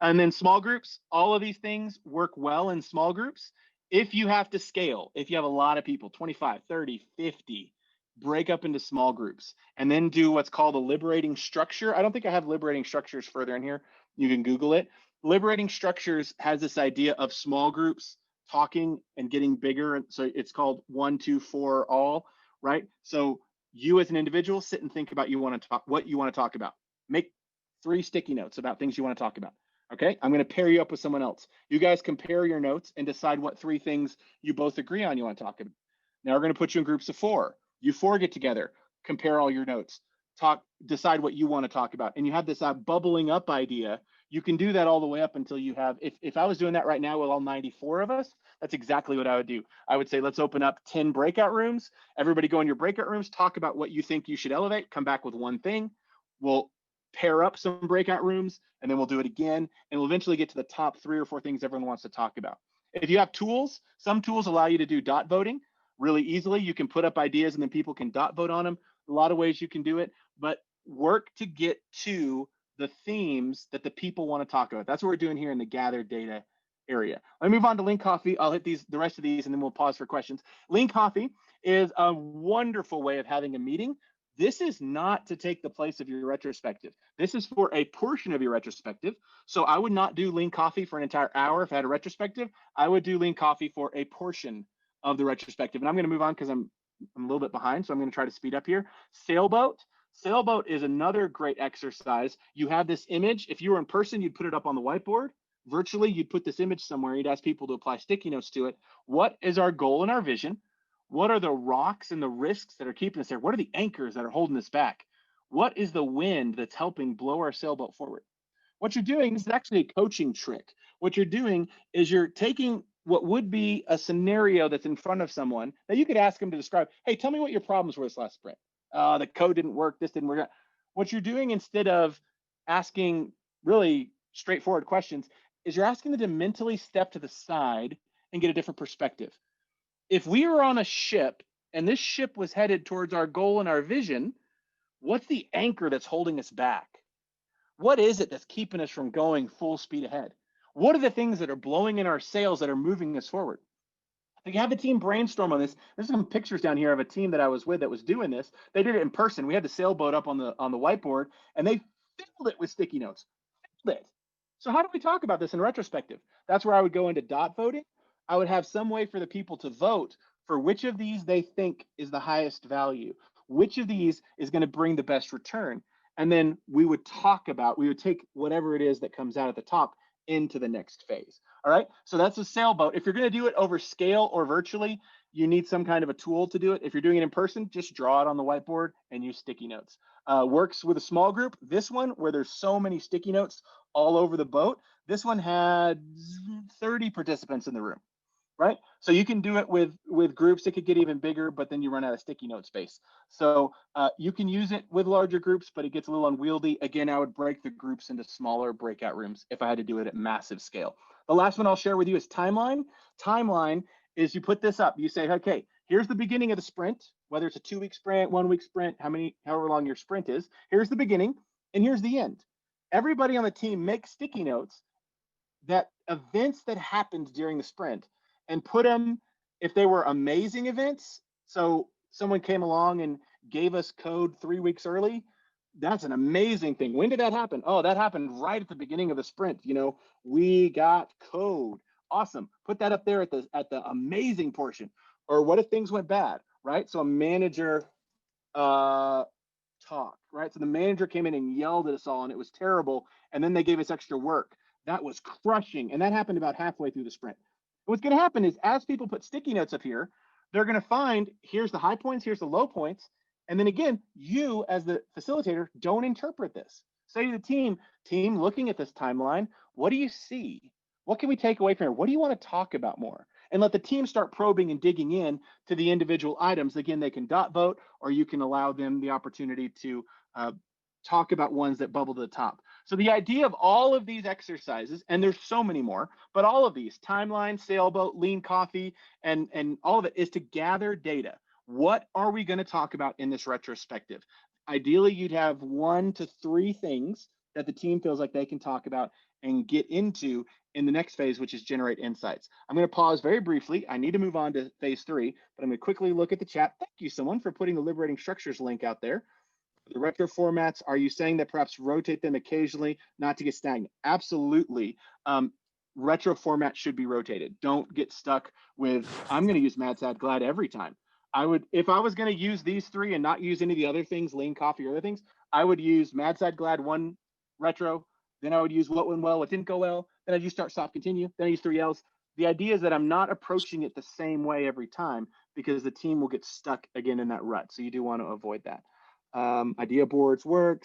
And then small groups, all of these things work well in small groups. If you have to scale, if you have a lot of people, 25, 30, 50, break up into small groups and then do what's called a liberating structure. I don't think I have liberating structures further in here. You can Google it. Liberating structures has this idea of small groups talking and getting bigger. So it's called 1, 2, 4, all, right? So you as an individual sit and think about what you want to talk about. Make 3 sticky notes about things you want to talk about. Okay, I'm going to pair you up with someone else. You guys compare your notes and decide what 3 things you both agree on you want to talk about. Now we're going to put you in groups of 4. You 4 get together, compare all your notes, decide what you want to talk about. And you have this bubbling up idea. You can do that all the way up until you have, if I was doing that right now with all 94 of us, that's exactly what I would do. I would say, let's open up 10 breakout rooms. Everybody go in your breakout rooms, talk about what you think you should elevate, come back with one thing. We'll pair up some breakout rooms, and then we'll do it again, and we'll eventually get to the top 3 or 4 things everyone wants to talk about. If you have tools, some tools allow you to do dot voting really easily. You can put up ideas and then people can dot vote on them. A lot of ways you can do it, but work to get to the themes that the people want to talk about. That's what we're doing here in the gathered data area. Let me move on to Lean Coffee. I'll hit the rest of these and then we'll pause for questions. Lean Coffee is a wonderful way of having a meeting. This is not to take the place of your retrospective. This is for a portion of your retrospective. So I would not do Lean Coffee for an entire hour if I had a retrospective. I would do Lean Coffee for a portion of the retrospective. And I'm going to move on because I'm a little bit behind, so I'm going to try to speed up here. Sailboat. Sailboat is another great exercise. You have this image. If you were in person, you'd put it up on the whiteboard. Virtually, you'd put this image somewhere. You'd ask people to apply sticky notes to it. What is our goal and our vision? What are the rocks and the risks that are keeping us there? What are the anchors that are holding us back? What is the wind that's helping blow our sailboat forward? What you're doing is actually a coaching trick. What you're doing is you're taking what would be a scenario that's in front of someone that you could ask them to describe. Hey, tell me what your problems were this last sprint. The code didn't work. This didn't work. What you're doing instead of asking really straightforward questions is you're asking them to mentally step to the side and get a different perspective. If we were on a ship and this ship was headed towards our goal and our vision, what's the anchor that's holding us back? What is it that's keeping us from going full speed ahead? What are the things that are blowing in our sails that are moving us forward? Like, have the team brainstorm on this. There's some pictures down here of a team that I was with that was doing this. They did it in person. We had the sailboat up on the whiteboard, and they filled it with sticky notes. Filled it. So how do we talk about this in retrospective? That's where I would go into dot voting. I would have some way for the people to vote for which of these they think is the highest value, which of these is going to bring the best return. And then we would take whatever it is that comes out at the top into the next phase. All right. So that's a sailboat. If you're going to do it over scale or virtually, you need some kind of a tool to do it. If you're doing it in person, just draw it on the whiteboard and use sticky notes. Works with a small group. This one, where there's so many sticky notes all over the boat, this one had 30 participants in the room. Right? So you can do it with groups. It could get even bigger, but then you run out of sticky note space. So you can use it with larger groups, but it gets a little unwieldy. Again, I would break the groups into smaller breakout rooms if I had to do it at massive scale. The last one I'll share with you is timeline. Timeline is you put this up. You say, okay, here's the beginning of the sprint, whether it's a 2-week sprint, 1-week sprint, however long your sprint is. Here's the beginning, and here's the end. Everybody on the team makes sticky notes that events that happened during the sprint and put them, if they were amazing events, so someone came along and gave us code 3 weeks early, that's an amazing thing. When did that happen? Oh, that happened right at the beginning of the sprint. We got code. Awesome. Put that up there at the amazing portion. Or what if things went bad, right? So a manager talk, right? So the manager came in and yelled at us all and it was terrible. And then they gave us extra work. That was crushing. And that happened about halfway through the sprint. What's going to happen is as people put sticky notes up here, they're going to find here's the high points, here's the low points. And then again, you as the facilitator don't interpret this. Say to the team looking at this timeline, what do you see? What can we take away from here? What do you want to talk about more? And let the team start probing and digging in to the individual items. Again, they can dot vote, or you can allow them the opportunity to talk about ones that bubble to the top. So the idea of all of these exercises, and there's so many more, but all of these, timeline, sailboat, lean coffee, and all of it is to gather data. What are we going to talk about in this retrospective? Ideally, you'd have 1 to 3 things that the team feels like they can talk about and get into in the next phase, which is generate insights. I'm going to pause very briefly. I need to move on to phase 3, but I'm going to quickly look at the chat. Thank you, someone, for putting the Liberating Structures link out there. The retro formats, are you saying that perhaps rotate them occasionally, not to get stagnant? Absolutely. Retro format should be rotated. Don't get stuck with, I'm going to use Mad Sad Glad every time. I would, if I was going to use these 3 and not use any of the other things, lean coffee or other things, I would use Mad Sad Glad 1 retro, then I would use what went well, what didn't go well, then I'd use Start Stop Continue, then I use 3 Ls. The idea is that I'm not approaching it the same way every time, because the team will get stuck again in that rut. So you do want to avoid that. Idea boards work.